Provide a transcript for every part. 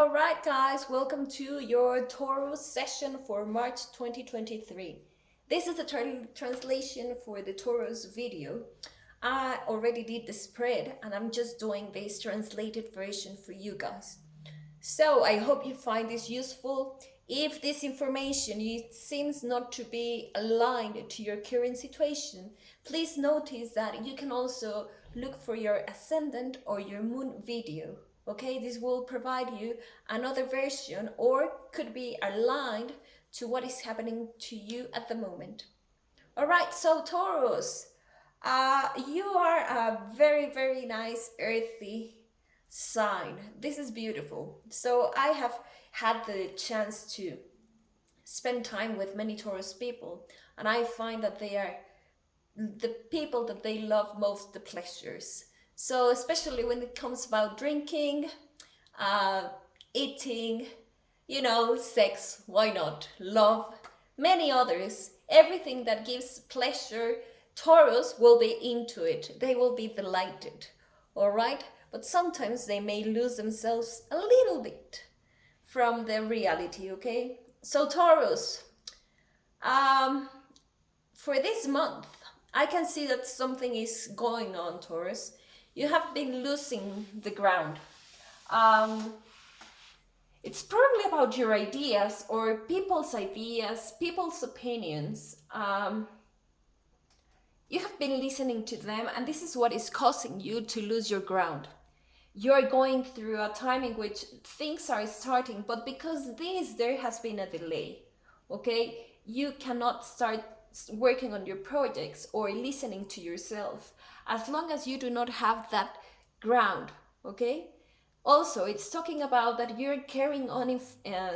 Alright guys, welcome to your Taurus session for March 2023. This is a translation for the Taurus video. I already did the spread and I'm just doing this translated version for you guys. So I hope you find this useful. If this information seems not to be aligned to your current situation, please notice that you can also look for your ascendant or your moon video. Okay, this will provide you another version or could be aligned to what is happening to you at the moment. All right, so Taurus, you are a very nice earthy sign. This is beautiful. So I have had the chance to spend time with many Taurus people, and I find that they are the people that they love most the pleasures. So especially when it comes about drinking, eating, sex, why not? Love, many others, everything that gives pleasure, Taurus will be into it. They will be delighted, all right? But sometimes they may lose themselves a little bit from the reality, okay? So Taurus, for this month, I can see that something is going on, Taurus. You have been losing the ground. It's probably about your ideas or people's ideas, people's opinions. You have been listening to them, and this is what is causing you to lose your ground. You're going through a time in which things are starting, but because there has been a delay, okay? You cannot start working on your projects or listening to yourself as long as you do not have that ground, okay? Also, it's talking about that you're carrying on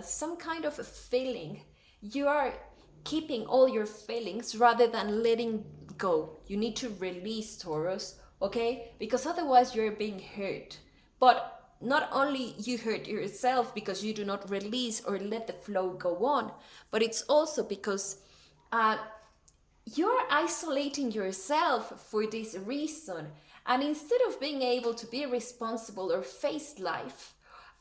some kind of a feeling. You are keeping all your feelings rather than letting go. You need to release, Taurus, okay? Because otherwise you're being hurt. But not only you hurt yourself because you do not release or let the flow go on, but it's also because you're isolating yourself for this reason. And instead of being able to be responsible or face life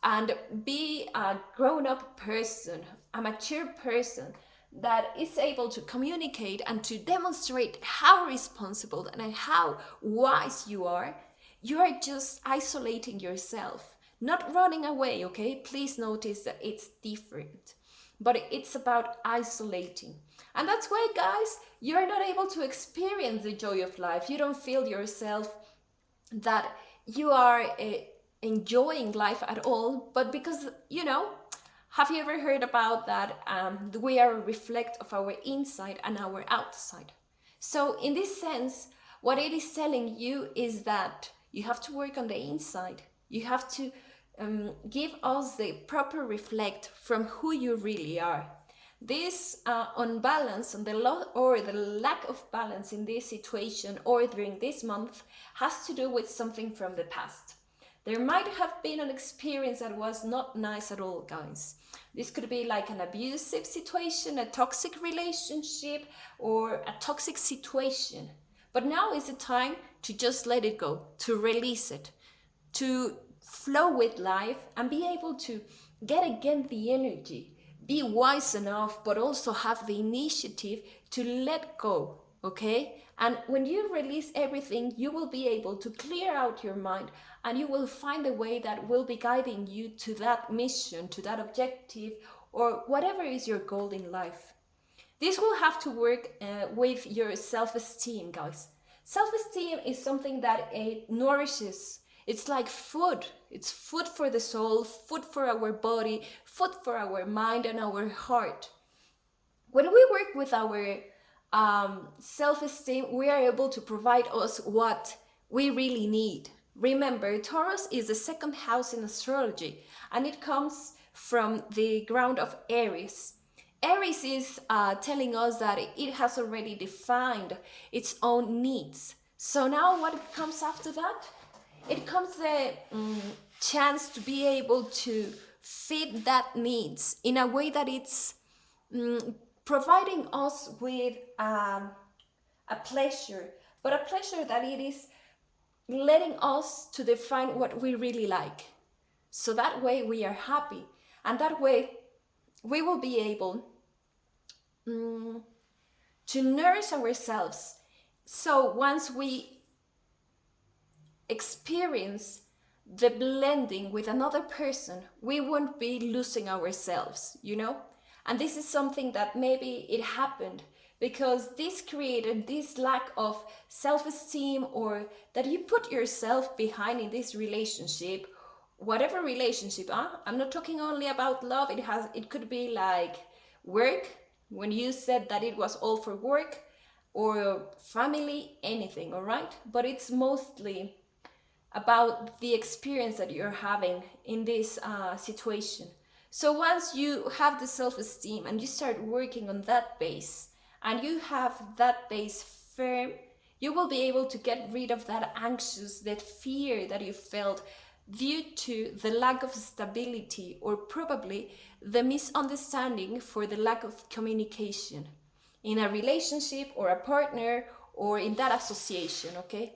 and be a grown-up person, a mature person that is able to communicate and to demonstrate how responsible and how wise you are just isolating yourself, not running away, okay? Please notice that it's different, but it's about isolating. And that's why, guys, you're not able to experience the joy of life. You don't feel yourself that you are enjoying life at all, but because, have you ever heard about that? We are a reflect of our inside and our outside. So in this sense, what it is telling you is that you have to work on the inside. You have to give us the proper reflect from who you really are. This unbalance and the lack of balance in this situation or during this month has to do with something from the past. There might have been an experience that was not nice at all, guys. This could be like an abusive situation, a toxic relationship, or a toxic situation. But now is the time to just let it go, to release it, to flow with life and be able to get again the energy. Be wise enough, but also have the initiative to let go, okay? And when you release everything, you will be able to clear out your mind and you will find a way that will be guiding you to that mission, to that objective, or whatever is your goal in life. This will have to work with your self-esteem, guys. Self-esteem is something that it nourishes. It's like food. It's food for the soul, food for our body, food for our mind and our heart. When we work with our self-esteem, we are able to provide us what we really need. Remember, Taurus is the second house in astrology, and it comes from the ground of Aries. Aries is telling us that it has already defined its own needs. So now what comes after that? It comes the chance to be able to fit that needs in a way that it's providing us with a pleasure, but a pleasure that it is letting us to define what we really like. So that way we are happy. And that way we will be able to nourish ourselves. So once we experience the blending with another person, we won't be losing ourselves, you know? And this is something that maybe it happened because this created this lack of self-esteem, or that you put yourself behind in this relationship, whatever relationship. I'm not talking only about love. It could be like work, when you said that it was all for work, or family, anything, all right? But it's mostly about the experience that you're having in this situation. So once you have the self-esteem and you start working on that base, and you have that base firm, you will be able to get rid of that anxious, that fear that you felt due to the lack of stability, or probably the misunderstanding for the lack of communication in a relationship or a partner or in that association, okay?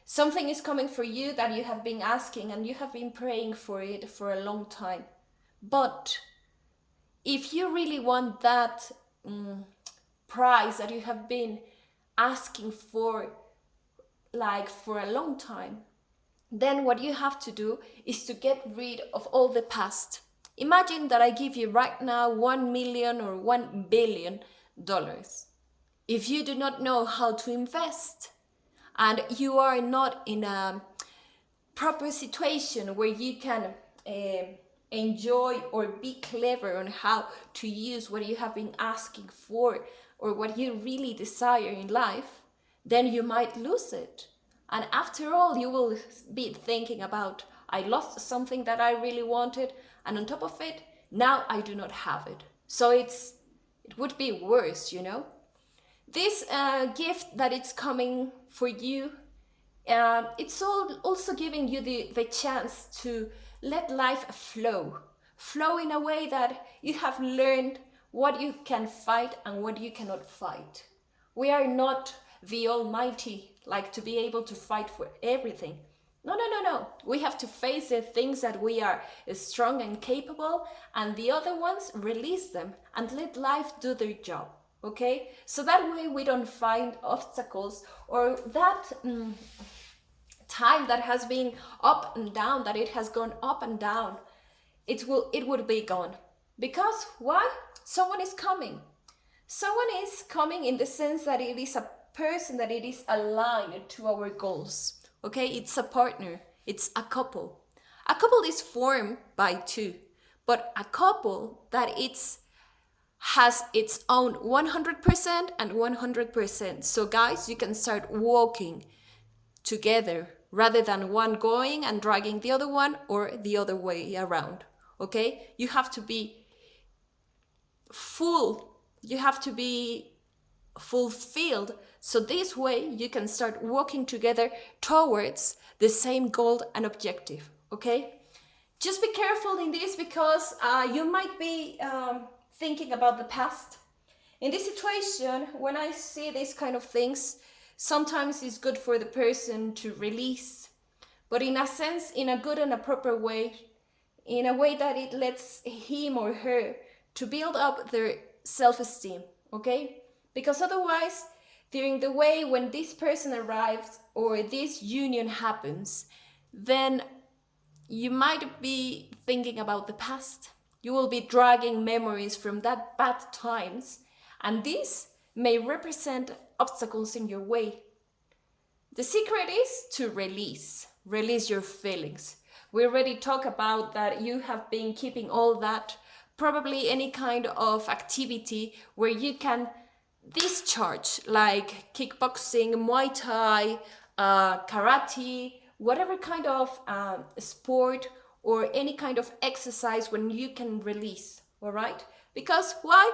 Something is coming for you that you have been asking and you have been praying for it for a long time. But if you really want that prize that you have been asking for, like for a long time, then what you have to do is to get rid of all the past. Imagine that I give you right now $1 million or $1 billion. If you do not know how to invest, and you are not in a proper situation where you can enjoy or be clever on how to use what you have been asking for, or what you really desire in life, then you might lose it. And after all, you will be thinking about, I lost something that I really wanted, and on top of it, now I do not have it. So it would be worse, you know? This gift that it's coming for you, it's also giving you the chance to let life flow in a way that you have learned what you can fight and what you cannot fight. We are not the almighty, like to be able to fight for everything. No. We have to face the things that we are strong and capable, and the other ones, release them and let life do their job. Okay? So that way we don't find obstacles, or that time that has been up and down, that it has gone up and down, it would be gone. Because why? Someone is coming. Someone is coming in the sense that it is a person that it is aligned to our goals. Okay? It's a partner. It's a couple. A couple is formed by two, but a couple that has its own 100% and 100%. So guys, you can start walking together rather than one going and dragging the other one, or the other way around. Okay? You have to be full. You have to be fulfilled. So this way you can start walking together towards the same goal and objective. Okay? Just be careful in this, because you might be thinking about the past. In this situation, when I see these kind of things, sometimes it's good for the person to release, but in a sense, in a good and a proper way, in a way that it lets him or her to build up their self-esteem, okay? Because otherwise, during the way when this person arrives or this union happens, then you might be thinking about the past. You will be dragging memories from that bad times, and this may represent obstacles in your way. The secret is to release your feelings. We already talked about that you have been keeping all that, probably any kind of activity where you can discharge, like kickboxing, Muay Thai, karate, whatever kind of sport or any kind of exercise when you can release, all right? Because why?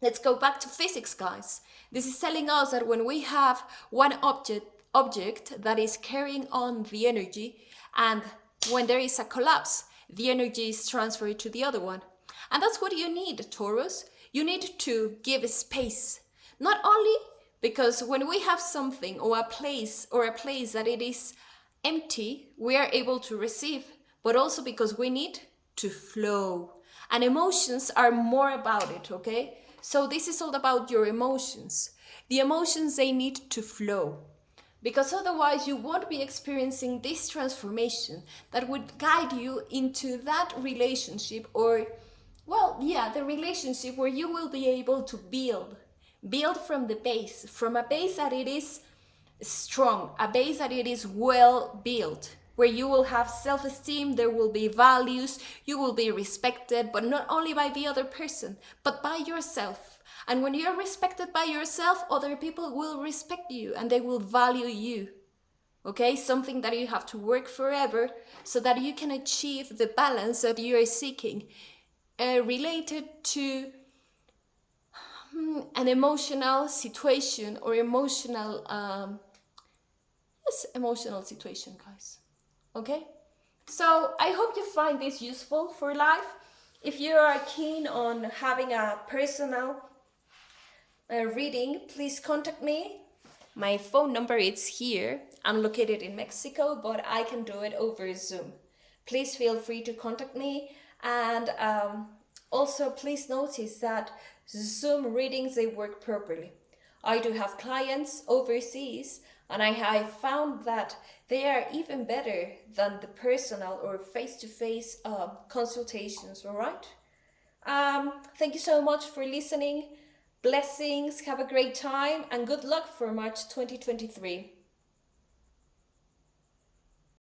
Let's go back to physics, guys. This is telling us that when we have one object that is carrying on the energy, and when there is a collapse, the energy is transferred to the other one. And that's what you need, Taurus. You need to give space. Not only because when we have something or a place that it is empty, we are able to receive, but also because we need to flow. And emotions are more about it, okay? So this is all about your emotions. The emotions, they need to flow. Because otherwise you won't be experiencing this transformation that would guide you into that relationship, or, well, yeah, the relationship where you will be able to build from the base, from a base that it is strong, a base that it is well built, where you will have self-esteem, there will be values, you will be respected, but not only by the other person, but by yourself. And when you're respected by yourself, other people will respect you and they will value you. Okay, something that you have to work forever so that you can achieve the balance that you are seeking, related to an emotional situation or emotional emotional situation, guys. Okay, so I hope you find this useful for life. If you are keen on having a personal reading, please contact me. My phone number is here. I'm located in Mexico, but I can do it over Zoom. Please feel free to contact me. And also please notice that Zoom readings, they work properly. I do have clients overseas, and I have found that they are even better than the personal or face-to-face consultations, all right? Thank you so much for listening. Blessings, have a great time, and good luck for March 2023.